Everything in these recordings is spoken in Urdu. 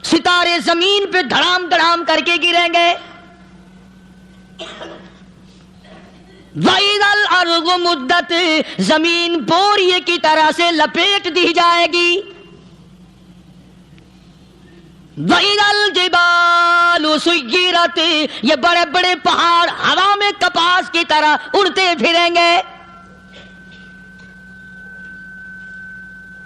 ستارے زمین پہ دھڑام دھڑام کر کے گریں گے. وَإِذَا الْأَرْضُ مُدَّتْ زمین بوریے کی طرح سے لپیٹ دی جائے گی. وَإِذَا الْجِبَالُ سُيِّرَتْ یہ بڑے بڑے پہاڑ ہوا میں کپاس کی طرح اڑتے پھریں گے.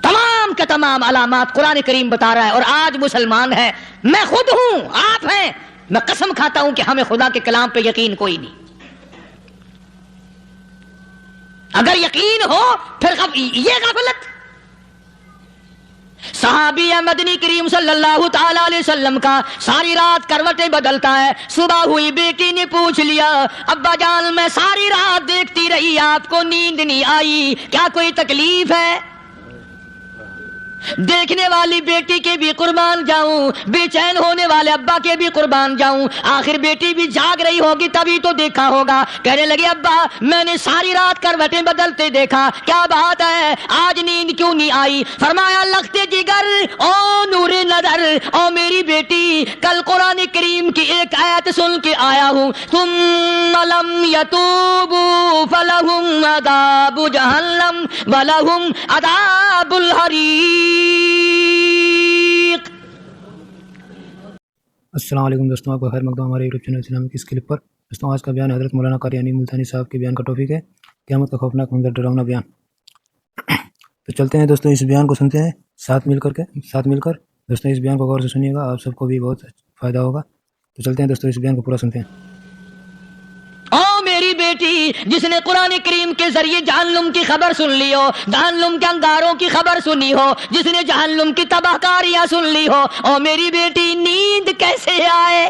تمام کے تمام علامات قرآن کریم بتا رہا ہے. اور آج مسلمان ہے، میں خود ہوں، آپ ہیں، میں قسم کھاتا ہوں کہ ہمیں خدا کے کلام پہ یقین کوئی نہیں. اگر یقین ہو پھر یہ غفلت. صحابی مدنی کریم صلی اللہ تعالی علیہ وسلم کا ساری رات کروٹیں بدلتا ہے. صبح ہوئی بیٹی نے پوچھ لیا، ابا جان میں ساری رات دیکھتی رہی، آپ کو نیند نہیں آئی، کیا کوئی تکلیف ہے؟ دیکھنے والی بیٹی کے بھی قربان جاؤں، بے چین ہونے والے ابا کے بھی قربان جاؤں. آخر بیٹی بھی جاگ رہی ہوگی تبھی تو دیکھا ہوگا. کہنے لگے ابا میں نے ساری رات کروٹیں بدلتے دیکھا، کیا بات ہے، آج نیند کیوں نہیں آئی؟ فرمایا لختے جگر او نور نظر، او میری بیٹی کل قرآن کریم کی ایک آیت سن کے آیا ہوں، ثم لم یتوبوا فلہم عذاب جہنم ولہم عذاب الحریق. السلام علیکم دوستوں، آپ کا خیر مقدم ہمارے یوٹیوب چینل اسلامی کی اس کلپ پر. دوستوں آج کا بیان حضرت مولانا قادیانی ملتانی صاحب کے بیان کا ٹاپک ہے قیامت کا خوفناک منظر، ڈراؤنا بیان. تو چلتے ہیں دوستوں اس بیان کو سنتے ہیں ساتھ مل کر. دوستوں اس بیان کو غور سے سنیے گا، آپ سب کو بھی بہت فائدہ ہوگا. تو چلتے ہیں دوستوں اس بیان کو پورا سنتے ہیں. او میری بیٹی جس نے قرآن کریم کے ذریعے جہنم کی خبر سن لی ہو، جہنم کے انگاروں کی خبر سنی ہو، جس نے جہنم کی تباہ کاریاں سن لی ہو، او میری بیٹی نیند کیسے آئے؟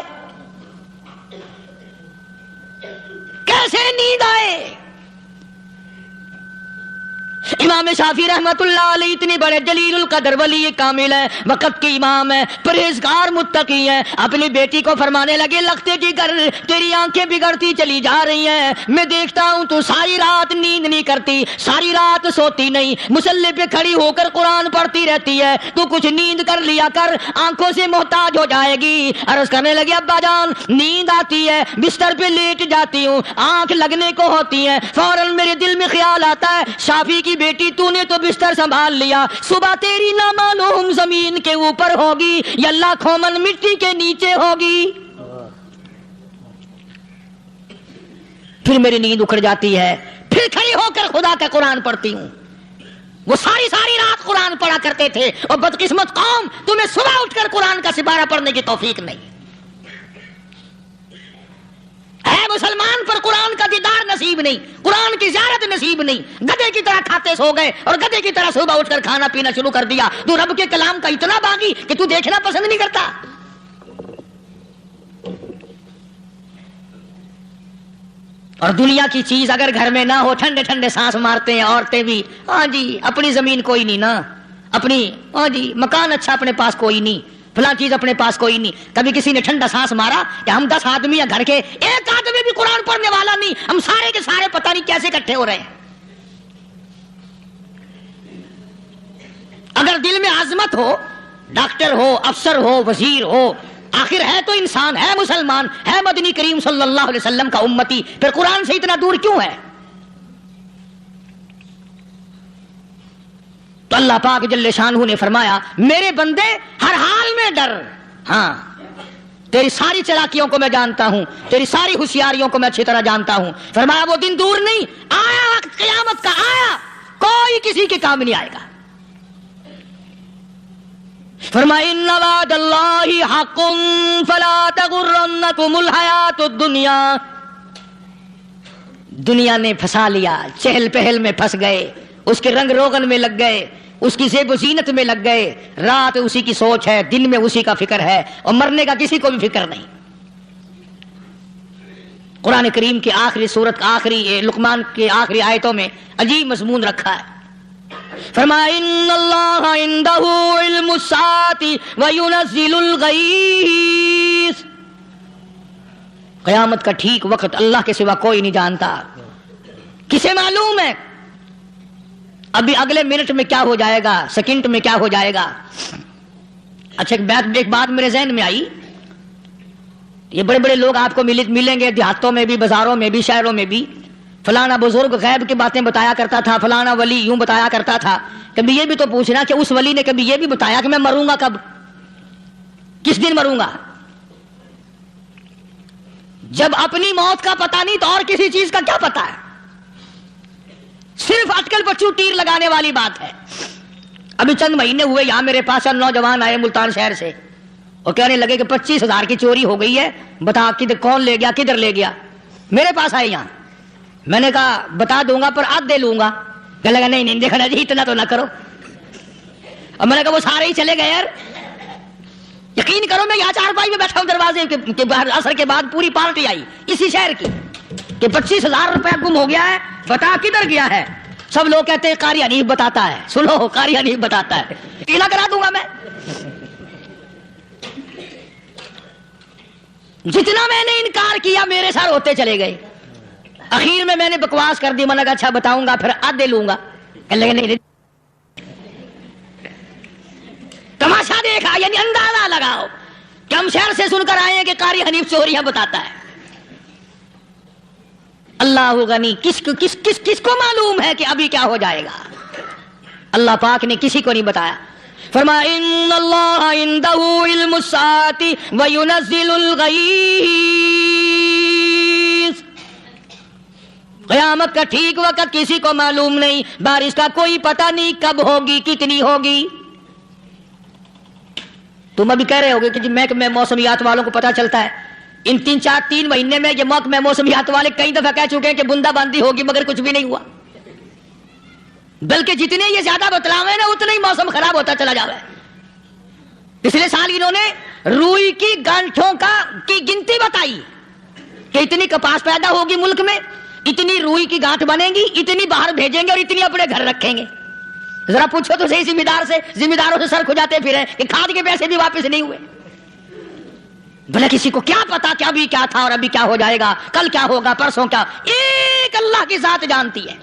کیسے نیند آئے؟ امام شافعی رحمت اللہ علیہ اتنے بڑے جلیل القدر ولی کامل ہیں، وقت کے امام ہیں، پرہیزگار متقی ہیں. اپنی بیٹی کو فرمانے لگے لختے جگر تیری آنکھیں بگڑتی چلی جا رہی ہیں، میں دیکھتا ہوں تو ساری رات نیند نہیں کرتی، ساری رات سوتی نہیں، مصلی پہ کھڑی ہو کر قرآن پڑھتی رہتی ہے، تو کچھ نیند کر لیا کر، آنکھوں سے محتاج ہو جائے گی. عرض کرنے لگے ابا جان نیند آتی ہے، بستر پہ لیٹ جاتی ہوں، آنکھ لگنے کو ہوتی ہے، فوراً میرے دل میں خیال آتا ہے شافی کی بیٹی تو نے تو بستر سنبھال لیا، صبح تیری نہ معلوم زمین کے اوپر ہوگی یا لاکھوں من مٹی کے نیچے ہوگی. پھر میری نیند اکھڑ جاتی ہے، پھر کھڑی ہو کر خدا کا قرآن پڑھتی ہوں. وہ ساری رات قرآن پڑھا کرتے تھے، اور بدقسمت قوم تمہیں صبح اٹھ کر قرآن کا سپارہ پڑھنے کی توفیق نہیں ہے. مسلمان پر قرآن کا دیدار نصیب نہیں، قرآن کی زیارت نصیب نہیں. گدھے کی طرح کھاتے سو گئے اور گدھے کی طرح صبح اٹھ کر کھانا پینا شروع کر دیا. تو رب کے کلام کا اتنا باغی کہ تو دیکھنا پسند نہیں کرتا. اور دنیا کی چیز اگر گھر میں نہ ہو، ٹھنڈے ٹھنڈے سانس مارتے ہیں عورتیں بھی. ہاں جی اپنی زمین کوئی نہیں نا، اپنی ہاں جی مکان اچھا اپنے پاس کوئی نہیں، فلاں چیز اپنے پاس کوئی نہیں. کبھی کسی نے ٹھنڈا سانس مارا کہ ہم 10 آدمی ہیں گھر کے، ایک آدمی بھی قرآن پڑھنے والا نہیں، ہم سارے کے سارے پتہ نہیں کیسے اکٹھے ہو رہے ہیں. اگر دل میں عظمت ہو، ڈاکٹر ہو، افسر ہو، وزیر ہو، آخر ہے تو انسان، ہے مسلمان، ہے مدنی کریم صلی اللہ علیہ وسلم کا امتی، پھر قرآن سے اتنا دور کیوں ہے؟ تو اللہ پاک جل شانہ نے فرمایا میرے بندے ہر حال میں ڈر. ہاں تیری ساری چلاکیوں کو میں جانتا ہوں، تیری ساری ہوشیاریوں کو میں اچھی طرح جانتا ہوں. فرمایا وہ دن دور نہیں، آیا وقت قیامت کا، آیا، کوئی کسی کے کام نہیں آئے گا. فرمایا ان وعد اللہ حق فلا تغرنکم الحیات الدنیا. دنیا نے پھنسا لیا، چہل پہل میں پھنس گئے، اس کے رنگ روغن میں لگ گئے، اس کی زیب و زینت میں لگ گئے. رات اسی کی سوچ ہے، دن میں اسی کا فکر ہے، اور مرنے کا کسی کو بھی فکر نہیں. قرآن کریم کی آخری سورت کا آخری لقمان کی آخری آیتوں میں عجیب مضمون رکھا ہے. فرمایا ان اللہ عندہ علم الساعۃ وینزل الغیث. قیامت کا ٹھیک وقت اللہ کے سوا کوئی نہیں جانتا. کسے معلوم ہے ابھی اگلے منٹ میں کیا ہو جائے گا، سیکنڈ میں کیا ہو جائے گا؟ اچھا ایک بات میرے ذہن میں آئی، یہ بڑے بڑے لوگ آپ کو ملیں گے دیہاتوں میں بھی، بازاروں میں بھی، شہروں میں بھی، فلانا بزرگ غیب کی باتیں بتایا کرتا تھا، فلانا ولی یوں بتایا کرتا تھا. کبھی یہ بھی تو پوچھنا کہ اس ولی نے کبھی یہ بھی بتایا کہ میں مروں گا کب، کس دن مروں گا؟ جب اپنی موت کا پتہ نہیں تو اور کسی چیز کا کیا پتہ ہے؟ صرف اٹکل پچو تیر لگانے والی بات ہے. ابھی چند مہینے ہوئے یہاں میرے پاس نوجوان آئے ملتان شہر سے، اور کہنے لگے کہ 25,000 کی چوری ہو گئی ہے، بتا کدھر کون لے گیا، کدھر لے گیا. میرے پاس آئے یہاں، میں نے کہا بتا دوں گا پر آدھ دے لوں گا. کہنے لگا نہیں دیکھنا جی اتنا تو نہ کرو. اور میں نے کہا وہ سارے ہی چلے گئے یار، یقین کرو میں یہاں چارپائی میں بیٹھا ہوں دروازے کے باہر، عصر کے بعد پوری پارٹی آئی اسی شہر کی کہ 25,000 روپیہ گم ہو گیا ہے، بتا کدھر گیا ہے. سب لوگ کہتے ہیں قاری حنیف بتاتا ہے. سنو، قاری حنیف بتاتا ہے، ٹیلا کرا دوں گا میں. جتنا میں نے انکار کیا میرے ساتھ ہوتے چلے گئے. اخیر میں نے بکواس کر دی، میں نے کہا اچھا بتاؤں گا پھر آدھے لوں گا. کہنے لگے نہیں. تماشا دیکھا، یعنی اندازہ لگاؤ کہ ہم شہر سے سن کر آئے ہیں کہ قاری حنیف چوریاں بتاتا ہے. اللہ غنی، کس کو معلوم ہے کہ ابھی کیا ہو جائے گا؟ اللہ پاک نے کسی کو نہیں بتایا. فرمایا ان اللہ عندہ علم الساعۃ وینزل الغیث. قیامت کا ٹھیک وقت کسی کو معلوم نہیں، بارش کا کوئی پتہ نہیں کب ہوگی، کتنی ہوگی. تم ابھی کہہ رہے ہوگے کہ جی میں موسمیات والوں کو پتہ چلتا ہے. ان 3 مہینے میں یہ محکمہ موسمیات والے کئی دفعہ کہہ چکے ہیں کہ بندہ باندی ہوگی، مگر کچھ بھی نہیں ہوا. بلکہ جتنے یہ زیادہ بتلاوے نا اتنا ہی موسم خراب ہوتا چلا جا رہا ہے. پچھلے سال انہوں نے روئی کی گانٹھوں کی گنتی بتائی کہ اتنی کپاس پیدا ہوگی ملک میں، اتنی روئی کی گانٹھ بنے گی، اتنی باہر بھیجیں گے اور اتنی اپنے گھر رکھیں گے. ذرا پوچھو تو صحیح ذمہ داروں سے سر کھجاتے پھرے کہ کھاد کے پیسے بھی واپس نہیں ہوئے. بھلا کسی کو کیا پتا کہ ابھی کیا تھا اور ابھی کیا ہو جائے گا، کل کیا ہوگا، پرسوں کیا. ایک اللہ کی ذات جانتی ہے.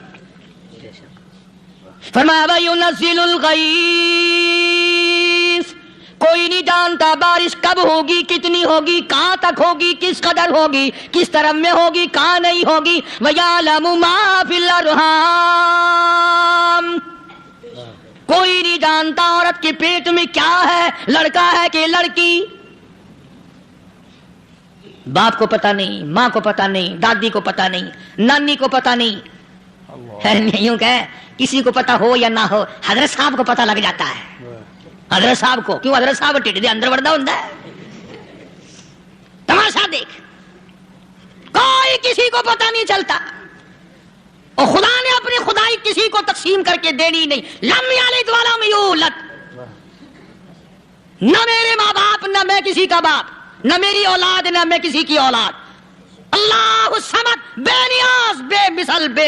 فرمایا وَيُنَزِّلُ الْغَيْثَ، کوئی نہیں جانتا بارش کب ہوگی، کتنی ہوگی، کہاں تک ہوگی، کس قدر ہوگی، کس طرف میں ہوگی، کہاں نہیں ہوگی. وَيَعْلَمُ مَا فِي الْأَرْحَامِ، کوئی نہیں جانتا عورت کے پیٹ میں کیا ہے، لڑکا ہے کہ لڑکی. باپ کو پتہ نہیں، ماں کو پتہ نہیں، دادی کو پتہ نہیں، نانی کو پتہ نہیں. یوں کہ کسی کو پتہ ہو یا نہ ہو، حضرت صاحب کو پتہ لگ جاتا ہے. حضرت صاحب کو کیوں؟ حضرت صاحب ٹھڈ دے اندر وڑدا ہوندا ہے. تماشا دیکھ، کوئی کسی کو پتہ نہیں چلتا. اور خدا نے اپنی خدائی کسی کو تقسیم کر کے دینی نہیں. لم یلد ولم یولد، نہ میرے ماں باپ، نہ میں کسی کا باپ، نہ میری اولاد، نہ میں کسی کی اولاد. اللہ الصمد، بے نیاز، بے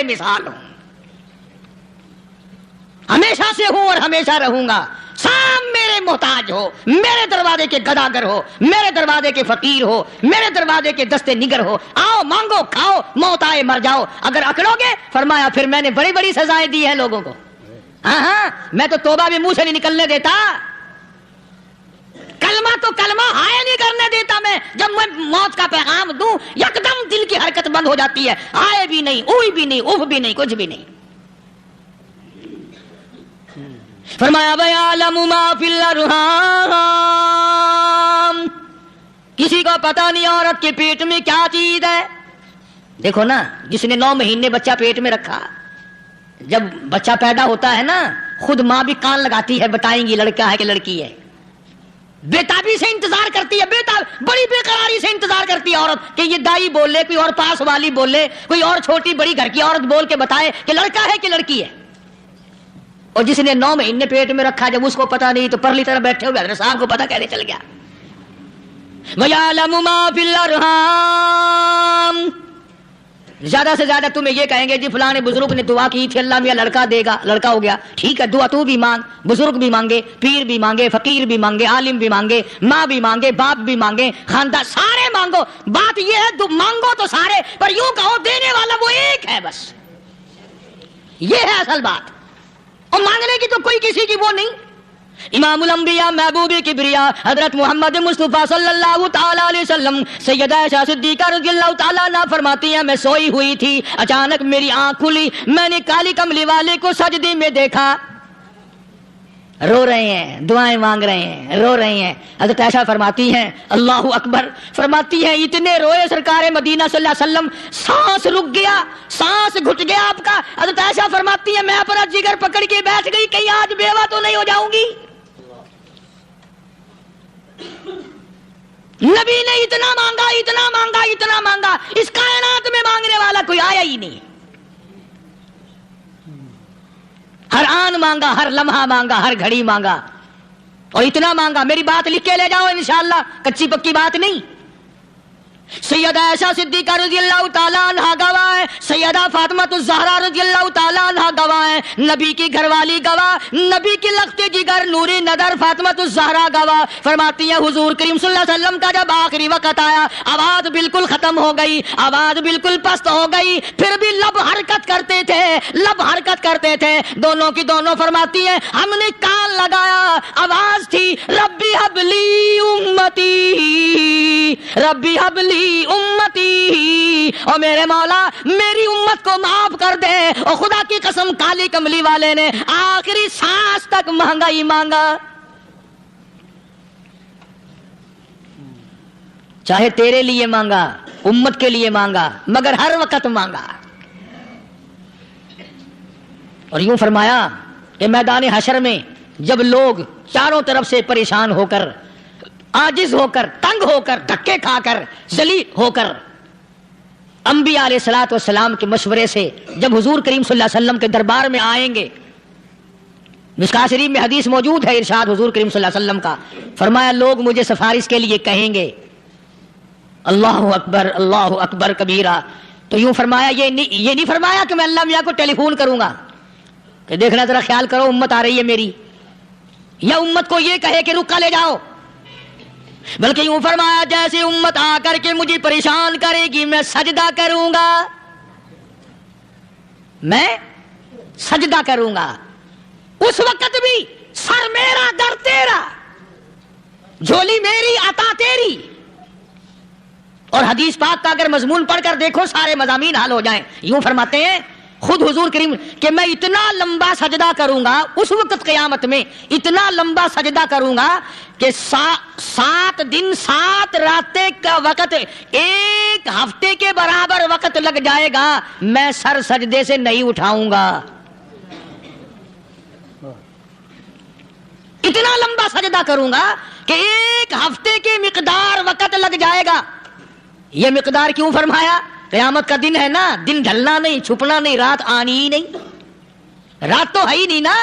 مثال ہوں. ہمیشہ سے ہوں اور ہمیشہ رہوں گا. سام میرے محتاج ہو، میرے دروازے کے گداگر ہو، میرے دروازے کے فقیر ہو، میرے دروازے کے دستے نگر ہو. آؤ مانگو کھاؤ، موت آئے مر جاؤ. اگر اکڑو گے فرمایا پھر میں نے بڑی بڑی سزائیں دی ہیں لوگوں کو. ہاں میں تو توبہ بھی منہ سے نہیں نکلنے دیتا. کلمہ تو کلمہ ہائے نہیں کرنے دیتا میں. جب میں موت کا پیغام دوں یکدم دل کی حرکت بند ہو جاتی ہے. آئے بھی نہیں، اوئی بھی نہیں، اف بھی نہیں، کچھ بھی نہیں. فرمایا وَيَعْلَمُ مَا فِي الْأَرْحَامِ، کسی کو پتہ نہیں عورت کے پیٹ میں کیا چیز ہے. دیکھو نا، جس نے 9 مہینے بچہ پیٹ میں رکھا، جب بچہ پیدا ہوتا ہے نا خود ماں بھی کان لگاتی ہے، بتائیں گی لڑکا ہے کہ لڑکی ہے. بےتابی سے انتظار کرتی ہے، بڑی بے قراری سے انتظار کرتی ہے عورت کہ یہ دائی بولے، کوئی اور پاس والی بولے، کوئی اور چھوٹی بڑی گھر کی عورت بول کے بتائے کہ لڑکا ہے کہ لڑکی ہے. اور جس نے 9 مہینے پیٹ میں رکھا جب اس کو پتا نہیں تو پرلی طرح بیٹھے ہوئے حضرت صاحب کو پتا کیسے چل گیا. وَيَعْلَمُ مَا فِي الْأَرْحَامِ، زیادہ سے زیادہ تمہیں یہ کہیں گے جی فلاں بزرگ نے دعا کی تھی اللہ میاں لڑکا دے گا، لڑکا ہو گیا. ٹھیک ہے، دعا تو بھی مانگ، بزرگ بھی مانگے، پیر بھی مانگے، فقیر بھی مانگے، عالم بھی مانگے، ماں بھی مانگے، باپ بھی مانگے، خاندان سارے مانگو. بات یہ ہے مانگو تو سارے، پر یوں کہو دینے والا وہ ایک ہے بس. یہ ہے اصل بات. اور مانگنے کی تو کوئی کسی کی وہ نہیں. امام الانبیاء محبوب کبریا حضرت محمد مصطفیٰ صلی اللہ تعالیٰ علیہ وسلم سیدہ عائشہ صدیقہ رضی اللہ تعالیٰ عنہا فرماتی ہیں میں سوئی ہوئی تھی، اچانک میری آنکھ کھلی، میں نے کالی کملی والے کو سجدے میں دیکھا، رو رہے ہیں، دعائیں مانگ رہے ہیں، رو رہے ہیں۔ حضرت عائشہ فرماتی ہیں اللہ اکبر، فرماتی ہیں اتنے روئے سرکار مدینہ صلی اللہ علیہ وسلم، سانس رک گیا، سانس گھٹ گیا آپ کا۔ حضرت عائشہ فرماتی ہیں میں اپنا جگر پکڑ کے بیٹھ گئی، کہیں آج بیوہ تو نہیں ہو جاؤں گی۔ نبی نے اتنا مانگا، اتنا مانگا، اتنا مانگا، اس کائنات میں مانگنے والا کوئی آیا ہی نہیں۔ ہر آن مانگا، ہر لمحہ مانگا، ہر گھڑی مانگا، اور اتنا مانگا۔ میری بات لکھ کے لے جاؤ انشاءاللہ، کچی پکی بات نہیں۔ سیدہ عائشہ صدیقہ رضی اللہ تعالیٰ عنہا گواہ ہے، سیدہ فاطمہ الزہرا رضی اللہ تعالیٰ عنہا گواہ ہے، نبی کی گھر والی گواہ، نبی کی لخت جگر نوری نظر فاطمہ الزہرا گواہ، فرماتی ہے حضور کریم صلی اللہ علیہ وسلم کا جب آخری وقت آیا، آواز بالکل ختم ہو گئی، آواز بالکل پست ہو گئی، پھر بھی لب حرکت کرتے تھے، لب حرکت کرتے تھے، دونوں کی دونوں فرماتی ہیں ہم نے کان لگایا، آواز تھی ربی حبلی امتی، ربی حبلی امتی، اور میرے مولا میری امت کو معاف کر دے۔ اور خدا کی قسم کالی کملی والے نے آخری سانس تک مانگا ہی مانگا، چاہے تیرے لیے مانگا، امت کے لیے مانگا، مگر ہر وقت مانگا۔ اور یوں فرمایا کہ میدان حشر میں جب لوگ چاروں طرف سے پریشان ہو کر، عاجز ہو کر، تنگ ہو کر، دھکے کھا کر، ذلیل ہو کر، انبیاء علیہ الصلوۃ والسلام کے مشورے سے جب حضور کریم صلی اللہ علیہ وسلم کے دربار میں آئیں گے، مشکوٰۃ شریف میں حدیث موجود ہے، ارشاد حضور کریم صلی اللہ علیہ وسلم کا، فرمایا لوگ مجھے سفارش کے لیے کہیں گے اللہ اکبر کبیرہ، تو یوں فرمایا یہ نہیں فرمایا کہ میں اللہ میاں کو ٹیلی فون کروں گا کہ دیکھنا ذرا خیال کرو امت آ رہی ہے میری، یا امت کو یہ کہے کہ رکا لے جاؤ، بلکہ یوں فرمایا جیسے امت آ کر کے مجھے پریشان کرے گی میں سجدہ کروں گا، میں سجدہ کروں گا، اس وقت بھی سر میرا در تیرا، جھولی میری عطا تیری۔ اور حدیث پاک کا اگر مضمون پڑھ کر دیکھو سارے مضامین حل ہو جائیں۔ یوں فرماتے ہیں خود حضور کریم کہ میں اتنا لمبا سجدہ کروں گا اس وقت قیامت میں، اتنا لمبا سجدہ کروں گا کہ 7 دن 7 راتیں کا وقت 1 ہفتے کے برابر وقت لگ جائے گا، میں سر سجدے سے نہیں اٹھاؤں گا، اتنا لمبا سجدہ کروں گا کہ 1 ہفتے کے مقدار وقت لگ جائے گا۔ یہ مقدار کیوں فرمایا؟ قیامت کا دن ہے نا، دن ڈھلنا نہیں، چھپنا نہیں، رات آنی ہی نہیں، رات تو ہے ہی نہیں نا،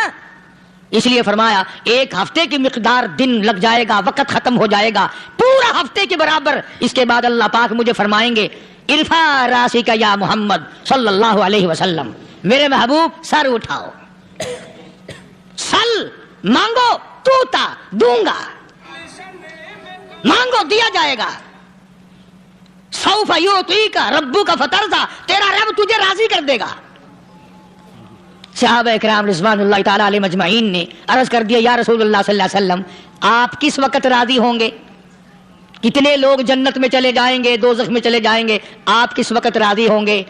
اس لیے فرمایا 1 ہفتے کی مقدار دن لگ جائے گا، وقت ختم ہو جائے گا پورا ہفتے کے برابر۔ اس کے بعد اللہ پاک مجھے فرمائیں گے ارفع راسک یا محمد صلی اللہ علیہ وسلم، میرے محبوب سر اٹھاؤ، سل مانگو توتا دوں گا، مانگو دیا جائے گا، سوف یعطیک ربک فترضی، تیرا رب تجھے راضی کر دے گا۔ صحابہ اکرام رضوان اللہ تعالی علیہ مجمعین نے عرض کر دیا یا رسول اللہ صلی اللہ علیہ وسلم آپ کس وقت راضی ہوں گے؟ کتنے لوگ جنت میں چلے جائیں گے، دوزخ میں چلے جائیں گے، آپ کس وقت راضی ہوں گے؟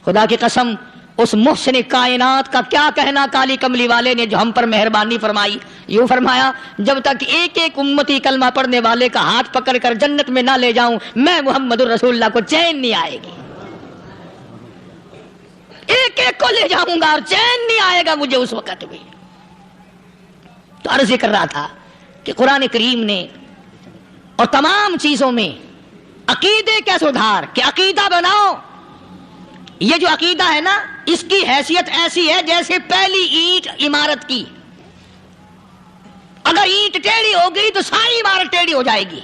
خدا کی قسم اس محسن کائنات کا کیا کہنا کالی کملی والے نے جو ہم پر مہربانی فرمائی۔ یوں فرمایا جب تک ایک ایک امتی کلمہ پڑھنے والے کا ہاتھ پکڑ کر جنت میں نہ لے جاؤں میں محمد الرسول اللہ کو چین نہیں آئے گی، ایک ایک کو لے جاؤں گا اور چین نہیں آئے گا مجھے اس وقت بھی۔ تو عرض کر رہا تھا کہ قرآن کریم نے اور تمام چیزوں میں عقیدے کا سدھار کہ عقیدہ بناؤ، یہ جو عقیدہ ہے نا اس کی حیثیت ایسی ہے جیسے پہلی اینٹ عمارت کی، اگر اینٹ ٹیڑھی ہو گئی تو ساری عمارت ٹیڑھی ہو جائے گی،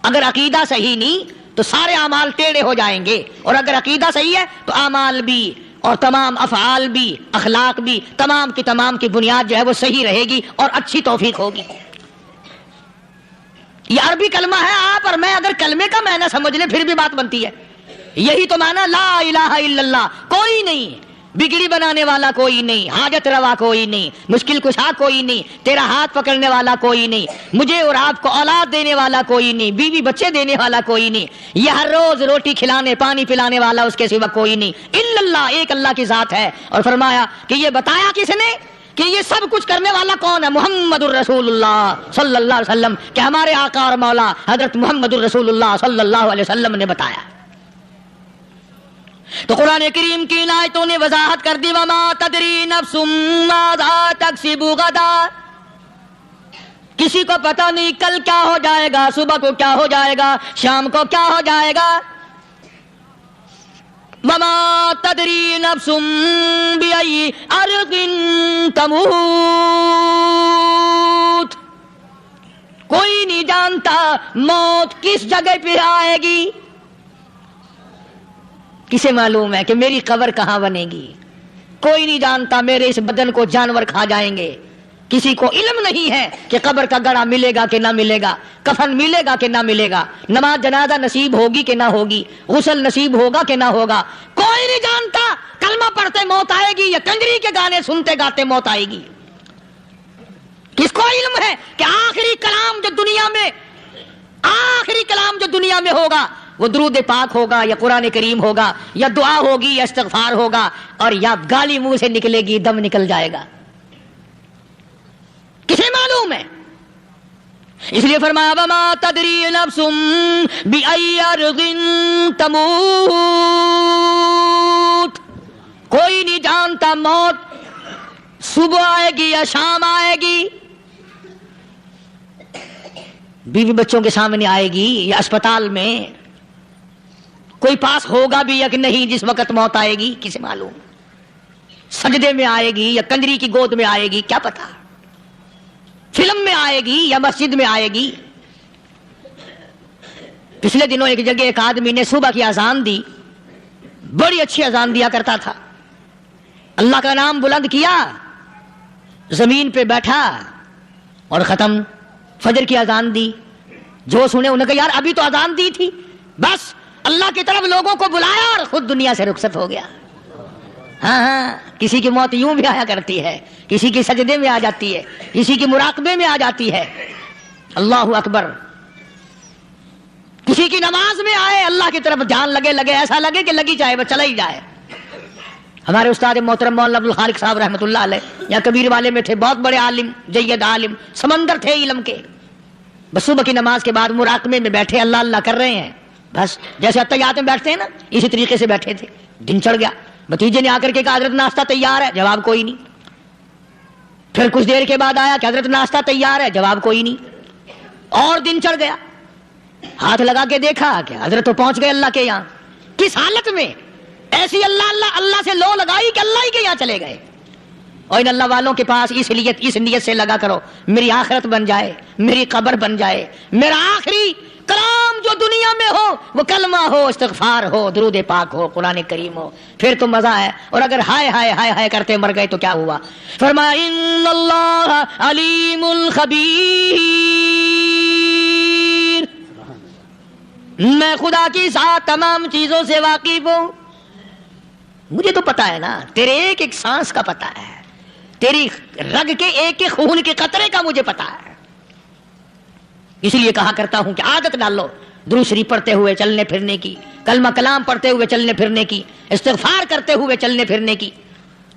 اگر عقیدہ صحیح نہیں تو سارے اعمال ٹیڑھے ہو جائیں گے، اور اگر عقیدہ صحیح ہے تو اعمال بھی اور تمام افعال بھی اخلاق بھی تمام کی بنیاد جو ہے وہ صحیح رہے گی اور اچھی توفیق ہوگی۔ یہ عربی کلمہ ہے، آپ اور میں اگر کلمے کا معنی سمجھ لیں پھر بھی بات بنتی ہے، یہی تو معنی لا الہ الا اللہ، کوئی نہیں بگڑی بنانے والا کوئی نہیں، حاجت روا کوئی نہیں، مشکل کشا کوئی نہیں، تیرا ہاتھ پکڑنے والا کوئی نہیں، مجھے اور آپ کو اولاد دینے والا کوئی نہیں، بیوی بچے دینے والا کوئی نہیں، یہ ہر روز روٹی کھلانے پانی پلانے والا اس کے سوا کوئی نہیں، الا اللہ، ایک اللہ کی ذات ہے۔ اور فرمایا کہ یہ بتایا کس نے کہ یہ سب کچھ کرنے والا کون ہے؟ محمد الرسول اللہ صلی اللہ علیہ وسلم، کہ ہمارے آقا اور مولا حضرت محمد الرسول اللہ صلی اللہ علیہ وسلم نے بتایا۔ تو قرآن کریم کی آیتوں نے وضاحت کر دی، وما تدری نفس ماذا تکسب غدا، کسی کو پتہ نہیں کل کیا ہو جائے گا، صبح کو کیا ہو جائے گا، شام کو کیا ہو جائے گا۔ وما تدری نفس بأي أرض تموت، کوئی نہیں جانتا موت کس جگہ پہ آئے گی۔ کسے معلوم ہے کہ میری قبر کہاں بنے گی؟ کوئی نہیں جانتا میرے اس بدن کو جانور کھا جائیں گے۔ کسی کو علم نہیں ہے کہ قبر کا گڑھا ملے گا کہ نہ ملے گا، کفن ملے گا کہ نہ ملے گا، نماز جنازہ نصیب ہوگی کہ نہ ہوگی، غسل نصیب ہوگا کہ نہ ہوگا، کوئی نہیں جانتا۔ کلمہ پڑھتے موت آئے گی یا کنجری کے گانے سنتے گاتے موت آئے گی؟ کس کو علم ہے کہ آخری کلام جو دنیا میں ہوگا وہ درود پاک ہوگا یا قرآن کریم ہوگا یا دعا ہوگی یا استغفار ہوگا، اور یا گالی منہ سے نکلے گی، دم نکل جائے گا؟ کسے معلوم ہے؟ اس لیے فرمایا وما تدری نفس بأي أرض تموت، کوئی نہیں جانتا موت صبح آئے گی یا شام آئے گی، بیوی بچوں کے سامنے آئے گی یا اسپتال میں، کوئی پاس ہوگا بھی یا کہ نہیں جس وقت موت آئے گی؟ کسے معلوم؟ سجدے میں آئے گی یا کنجری کی گود میں آئے گی؟ کیا پتا، فلم میں آئے گی یا مسجد میں آئے گی؟ پچھلے دنوں ایک جگہ ایک آدمی نے صبح کی اذان دی، بڑی اچھی اذان دیا کرتا تھا، اللہ کا نام بلند کیا، زمین پہ بیٹھا اور ختم۔ فجر کی اذان دی، جو سنے انہوں نے کہا یار ابھی تو اذان دی تھی، بس اللہ کی طرف لوگوں کو بلایا اور خود دنیا سے رخصت ہو گیا۔ ہاں، کسی کی موت یوں بھی آیا کرتی ہے، کسی کی سجدے میں آ جاتی ہے، کسی کی مراقبے میں آ جاتی ہے، اللہ اکبر، کسی کی نماز میں آئے، اللہ کی طرف جان لگے ایسا لگے کہ لگی جائے بس چلا ہی جائے۔ ہمارے استاد محترم مولانا عبد الخالق صاحب رحمۃ اللہ علیہ یا کبیر والے میں تھے، بہت بڑے عالم، جید عالم، سمندر تھے علم کے، بس صبح کی نماز کے بعد مراقبے میں بیٹھے اللہ اللہ کر رہے ہیں، بس جیسے اتحیات میں بیٹھتے ہیں نا اسی طریقے سے بیٹھے تھے۔ دن چڑھ گیا، بھتیجے نے آ کر کے کہا حضرت ناشتہ تیار ہے، جواب کوئی نہیں۔ پھر کچھ دیر کے بعد آیا کہ حضرت ناشتہ تیار ہے، جواب کوئی نہیں۔ اور دن چڑھ گیا، ہاتھ لگا کے دیکھا کہ حضرت تو پہنچ گئے اللہ کے یہاں۔ کس حالت میں؟ ایسی اللہ سے لو لگائی کہ اللہ ہی کے یہاں چلے گئے۔ اور ان اللہ والوں کے پاس اس نیت سے لگا کرو میری آخرت بن جائے، میری قبر بن جائے، میرا آخری کلام جو دنیا میں ہو وہ کلمہ ہو، استغفار ہو، درود پاک ہو، قرآن کریم ہو، پھر تو مزہ ہے۔ اور اگر ہائے ہائے ہائے ہائے کرتے مر گئے تو کیا ہوا؟ فرمایا ان اللہ علیم الخبیر، میں خدا کی ذات تمام چیزوں سے واقف ہوں، مجھے تو پتا ہے نا، تیرے ایک ایک سانس کا پتا ہے، تیری رگ کے ایک ایک خون کے قطرے کا مجھے پتا ہے۔ اس لیے کہا کرتا ہوں کہ عادت ڈال لو درود شریف پڑھتے ہوئے چلنے پھرنے کی، کلمہ کلام پڑھتے ہوئے چلنے پھرنے کی، استغفار کرتے ہوئے چلنے پھرنے کی۔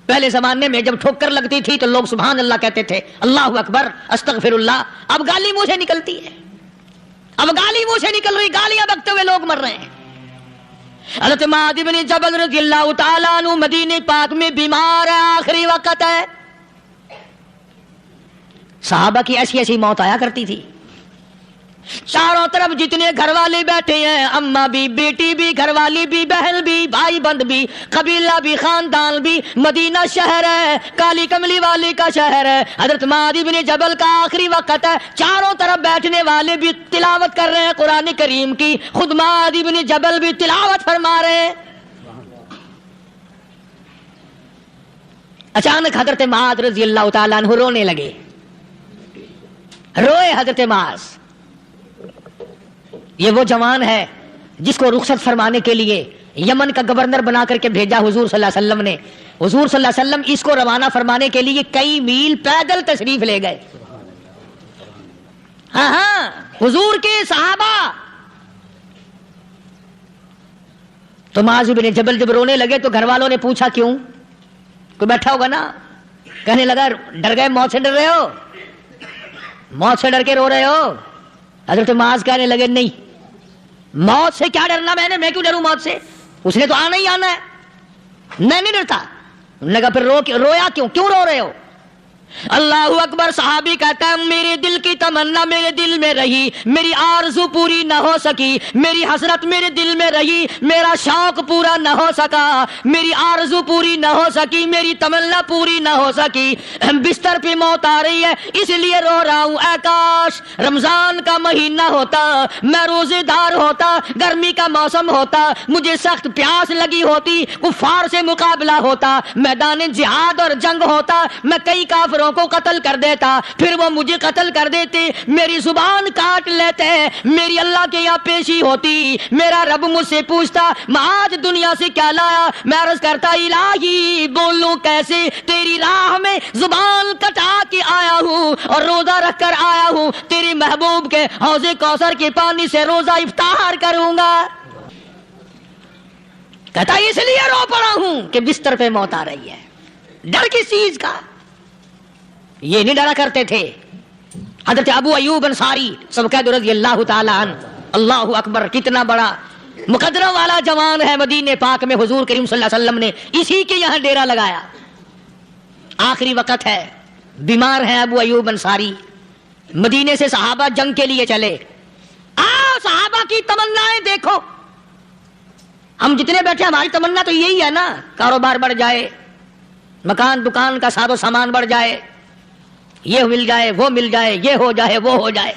پہلے زمانے میں جب ٹھوکر لگتی تھی تو لوگ سبحان اللہ کہتے تھے، اللہ اکبر، استغفر اللہ۔ اب گالی منہ سے نکلتی ہے، اب گالی منہ سے نکل رہی، گالیاں بکتے ہوئے لوگ مر رہے ہیں۔ حضرت معاذ بن جبل رضی اللہ تعالیٰ عنہ مدینہ پاک میں بیمار ہے، آخری وقت ہے۔ صحابہ کی ایسی ایسی موت آیا کرتی تھی، چاروں طرف جتنے گھر والے بیٹھے ہیں، اماں بھی، بیٹی بھی، گھر والی بھی، بہن بھی، بھائی بند بھی، قبیلہ بھی، خاندان بھی، مدینہ شہر ہے، کالی کملی والی کا شہر ہے۔ حضرت معاذ بن جبل کا آخری وقت ہے، چاروں طرف بیٹھنے والے بھی تلاوت کر رہے ہیں قرآن کریم کی، خود معاذ بن جبل بھی تلاوت فرما رہے ہیں۔ اچانک حضرت معاذ رضی اللہ تعالیٰ عنہ رونے لگے، روئے حضرت معاذ۔ یہ وہ جوان ہے جس کو رخصت فرمانے کے لیے یمن کا گورنر بنا کر کے بھیجا حضور صلی اللہ علیہ وسلم نے. حضور صلی اللہ علیہ وسلم اس کو روانہ فرمانے کے لیے کئی میل پیدل تشریف لے گئے. ہاں حضور کے صحابہ. تو معاذ بن جبل جب رونے لگے تو گھر والوں نے پوچھا کیوں؟ کوئی بیٹھا ہوگا نا. کہنے لگا ڈر گئے؟ موت سے ڈر رہے ہو؟ موت سے ڈر کے رو رہے ہو؟ حضرت معاذ کہنے لگے نہیں، موت سے کیا ڈرنا، میں کیوں ڈروں موت سے؟ اس نے تو آنا ہی آنا ہے، میں نہیں ڈرتا. انہوں نے کہا پھر رویا کیوں رو رہے ہو؟ اللہ اکبر. صحابی کہتا ہے میرے دل کی تمنا میرے دل میں رہی، میری آرزو پوری نہ ہو سکی، میری حسرت میرے دل میں رہی، میرا شوق پورا نہ ہو سکا، میری آرزو پوری نہ ہو سکی، میری تمنا پوری نہ ہو سکی. بستر پہ موت آ رہی ہے اس لیے رو رہا ہوں. اے کاش رمضان کا مہینہ ہوتا، میں روزے دار ہوتا، گرمی کا موسم ہوتا، مجھے سخت پیاس لگی ہوتی، کفار سے مقابلہ ہوتا، میدان جہاد اور جنگ ہوتا، میں کئی کافروں کو قتل کر دیتا، پھر وہ مجھے قتل کر دیتے، میری زبان کاٹ لیتے، میری اللہ کے یہاں پیشی ہوتی، میرا رب مجھ سے پوچھتا میں آج دنیا سے کیا لایا. میں عرض کرتا الہی بولوں کیسے، تیری راہ میں زبان کٹا کے آیا ہوں اور روزہ رکھ کر آیا ہوں، تیرے محبوب کے حوض کوثر کے پانی سے روزہ افطار کروں گا. کہتا اس لیے رو پڑا ہوں کہ بستر پہ موت آ رہی ہے. ڈر کس چیز کا؟ یہ نہیں ڈرا کرتے تھے. حضرت ابو ایوب انصاری سبقت رضی اللہ تعالی عنہ، اللہ اکبر، کتنا بڑا مقدرہ والا جوان ہے. مدینے پاک میں حضور کریم صلی اللہ علیہ وسلم نے اسی کے یہاں ڈیرا لگایا. آخری وقت ہے، بیمار ہے ابو ایوب انصاری. مدینے سے صحابہ جنگ کے لیے چلے. آؤ صحابہ کی تمنائیں دیکھو. ہم جتنے بیٹھے ہماری تمنا تو یہی ہے نا، کاروبار بڑھ جائے، مکان دکان کا ساز و سامان بڑھ جائے، یہ مل جائے وہ مل جائے، یہ ہو جائے وہ ہو جائے.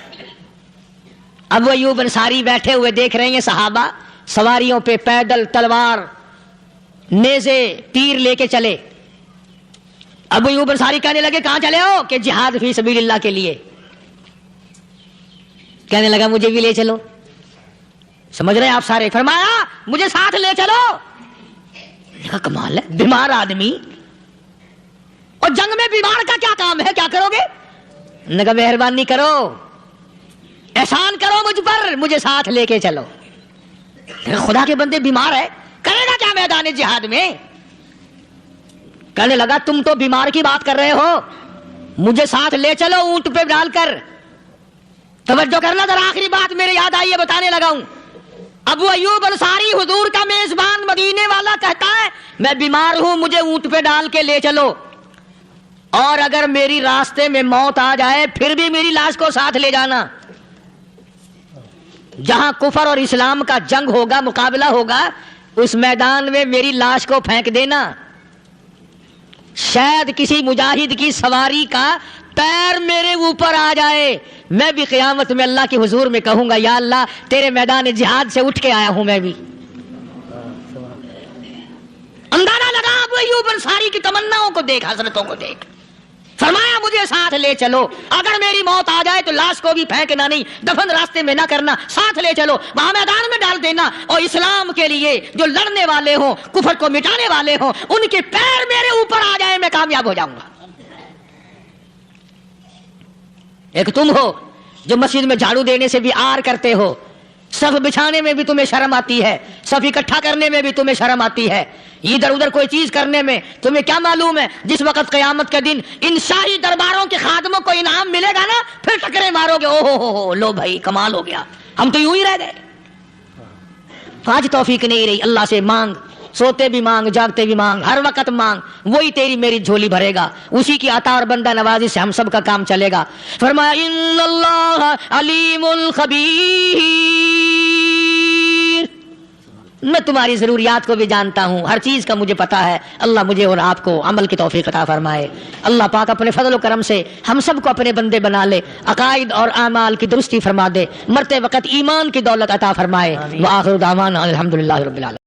ابو ایوب انصاری بیٹھے ہوئے دیکھ رہے ہیں صحابہ سواریوں پہ پیدل تلوار نیزے تیر لے کے چلے. ابو ایوب انصاری کہنے لگے کہاں چلے ہو؟ کہ جہاد فی سبیل اللہ کے لیے. کہنے لگا مجھے بھی لے چلو. سمجھ رہے ہیں آپ سارے؟ فرمایا مجھے ساتھ لے چلو. کمال ہے، بیمار آدمی اور جنگ میں بیمار کا کیا کام ہے، کیا کرو گے؟ نے کہا مہربانی کرو، احسان کرو مجھ پر، مجھے ساتھ لے کے چلو. خدا کے بندے بیمار ہے، کرے گا کیا میدان جہاد میں؟ کہنے لگا تم تو بیمار کی بات کر رہے ہو، مجھے ساتھ لے چلو اونٹ پہ ڈال کر. توجہ کرنا ذرا، آخری بات میرے یاد آئی ہے، بتانے لگا ہوں. ابو ایوب انصاری حضور کا میزبان مدینے والا کہتا ہے میں بیمار ہوں، مجھے اونٹ پہ ڈال کے لے چلو، اور اگر میری راستے میں موت آ جائے پھر بھی میری لاش کو ساتھ لے جانا. جہاں کفر اور اسلام کا جنگ ہوگا، مقابلہ ہوگا، اس میدان میں میری لاش کو پھینک دینا. شاید کسی مجاہد کی سواری کا پیر میرے اوپر آ جائے، میں بھی قیامت میں اللہ کے حضور میں کہوں گا یا اللہ تیرے میدان جہاد سے اٹھ کے آیا ہوں میں بھی. اندازہ لگا ابو ایوب انصاری کی تمناؤں کو دیکھ، حضرتوں کو دیکھ. فرمایا مجھے ساتھ لے چلو، اگر میری موت آ جائے تو لاش کو بھی پھینکنا نہیں، دفن راستے میں نہ کرنا، ساتھ لے چلو، وہاں میدان میں ڈال دینا، اور اسلام کے لیے جو لڑنے والے ہوں، کفر کو مٹانے والے ہوں، ان کے پیر میرے اوپر آ جائے، میں کامیاب ہو جاؤں گا. ایک تم ہو جو مسجد میں جھاڑو دینے سے بھی آر کرتے ہو، صف بچھانے میں بھی تمہیں شرم آتی ہے، صف اکٹھا کرنے میں بھی تمہیں شرم آتی ہے، ادھر ادھر کوئی چیز کرنے میں تمہیں کیا معلوم ہے جس وقت قیامت کے دن ان شاہی درباروں کے خادموں کو انعام ملے گا نا، پھر ٹکرے مارو گے، او ہو لو بھائی کمال ہو گیا، ہم تو یوں ہی رہ گئے. آج توفیق نہیں رہی. اللہ سے مانگ، سوتے بھی مانگ، جاگتے بھی مانگ، ہر وقت مانگ، وہی تیری میری جھولی بھرے گا. اسی کی عطا اور بندہ نوازی سے ہم سب کا کام چلے گا. فرمایا ان اللہ علیم خبیر، میں تمہاری ضروریات کو بھی جانتا ہوں، ہر چیز کا مجھے پتا ہے. اللہ مجھے اور آپ کو عمل کی توفیق عطا فرمائے. اللہ پاک اپنے فضل و کرم سے ہم سب کو اپنے بندے بنا لے، عقائد اور اعمال کی درستی فرما دے، مرتے وقت ایمان کی دولت عطا فرمائے. وآخر دعوانا الحمدللہ رب العالمین.